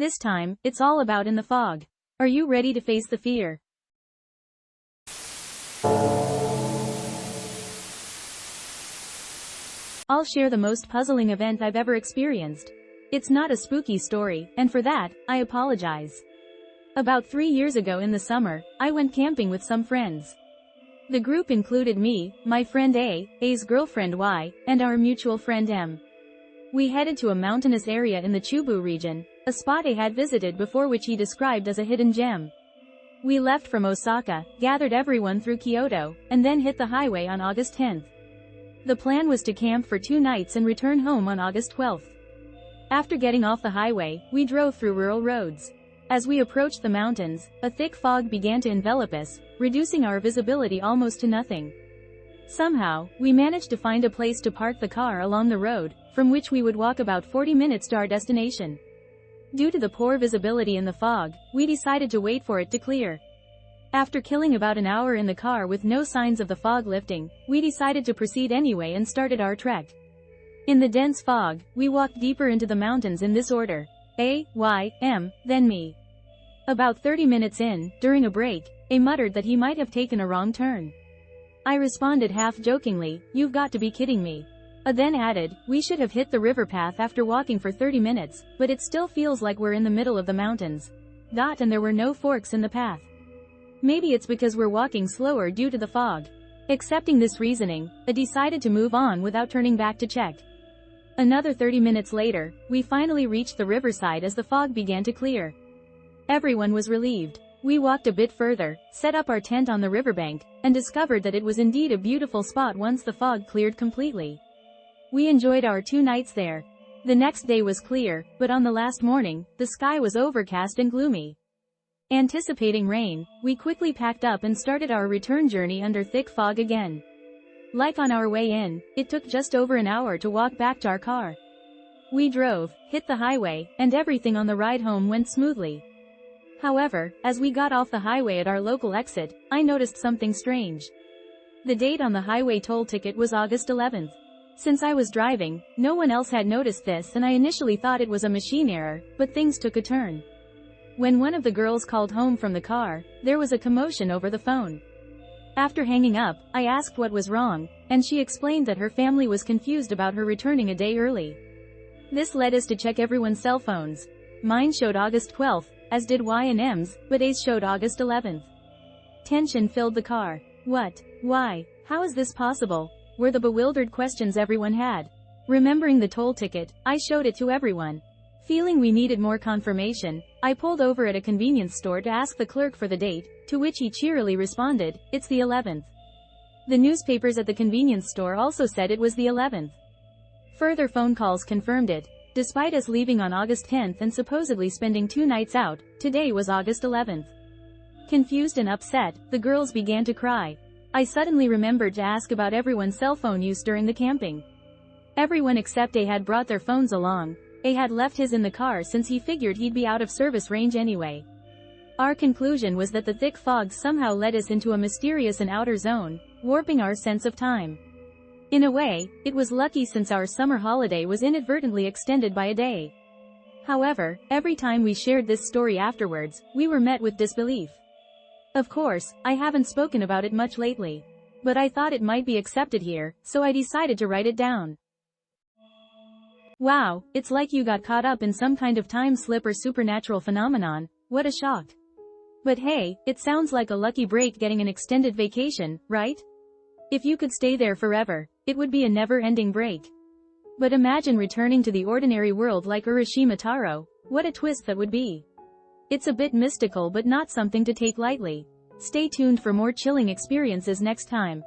This time, it's all about in the fog. Are you ready to face the fear? I'll share the most puzzling event I've ever experienced. It's not a spooky story, and for that, I apologize. About 3 years ago in the summer, I went camping with some friends. The group included me, my friend A, A's girlfriend Y, and our mutual friend M. We headed to a mountainous area in the Chubu region, a spot A had visited before which he described as a hidden gem. We left from Osaka, gathered everyone through Kyoto, and then hit the highway on August 10th. The plan was to camp for 2 nights and return home on August 12th. After getting off the highway, we drove through rural roads. As we approached the mountains, a thick fog began to envelop us, reducing our visibility almost to nothing. Somehow, we managed to find a place to park the car along the road, from which we would walk about 40 minutes to our destination. Due to the poor visibility in the fog, we decided to wait for it to clear. After killing about an hour in the car with no signs of the fog lifting, we decided to proceed anyway and started our trek. In the dense fog, we walked deeper into the mountains in this order: A, Y, M, then me. About 30 minutes in, during a break, A muttered that he might have taken a wrong turn. I responded half-jokingly, "You've got to be kidding me." A then added, "We should have hit the river path after walking for 30 minutes, but it still feels like we're in the middle of the mountains. And there were no forks in the path. Maybe it's because we're walking slower due to the fog." Accepting this reasoning, I decided to move on without turning back to check. Another 30 minutes later, we finally reached the riverside as the fog began to clear. Everyone was relieved. We walked a bit further, set up our tent on the riverbank, and discovered that it was indeed a beautiful spot once the fog cleared completely. We enjoyed our 2 nights there. The next day was clear, but on the last morning, the sky was overcast and gloomy. Anticipating rain, we quickly packed up and started our return journey under thick fog again. Like on our way in, it took just over an hour to walk back to our car. We drove, hit the highway, and everything on the ride home went smoothly. However, as we got off the highway at our local exit, I noticed something strange. The date on the highway toll ticket was August 11th. Since I was driving, no one else had noticed this and I initially thought it was a machine error, but things took a turn. When one of the girls called home from the car, there was a commotion over the phone. After hanging up, I asked what was wrong, and she explained that her family was confused about her returning a day early. This led us to check everyone's cell phones. Mine showed August 12th, as did Y and M's, but A's showed August 11th. Tension filled the car. What? Why? How is this possible? Were the bewildered questions everyone had. Remembering the toll ticket, I showed it to everyone. Feeling we needed more confirmation, I pulled over at a convenience store to ask the clerk for the date, to which he cheerily responded, "It's the 11th. The newspapers at the convenience store also said it was the 11th. Further phone calls confirmed it. Despite us leaving on August 10th and supposedly spending 2 nights out, today was August 11th. Confused and upset, the girls began to cry. I suddenly remembered to ask about everyone's cell phone use during the camping. Everyone except A had brought their phones along. A had left his in the car since he figured he'd be out of service range anyway. Our conclusion was that the thick fog somehow led us into a mysterious and outer zone, warping our sense of time. In a way, it was lucky since our summer holiday was inadvertently extended by a day. However, every time we shared this story afterwards, we were met with disbelief. Of course, I haven't spoken about it much lately. But I thought it might be accepted here, so I decided to write it down. Wow, it's like you got caught up in some kind of time slip or supernatural phenomenon. What a shock. But hey, it sounds like a lucky break getting an extended vacation, right? If you could stay there forever, it would be a never-ending break. But imagine returning to the ordinary world like Urashima Taro. What a twist that would be. It's a bit mystical but not something to take lightly. Stay tuned for more chilling experiences next time.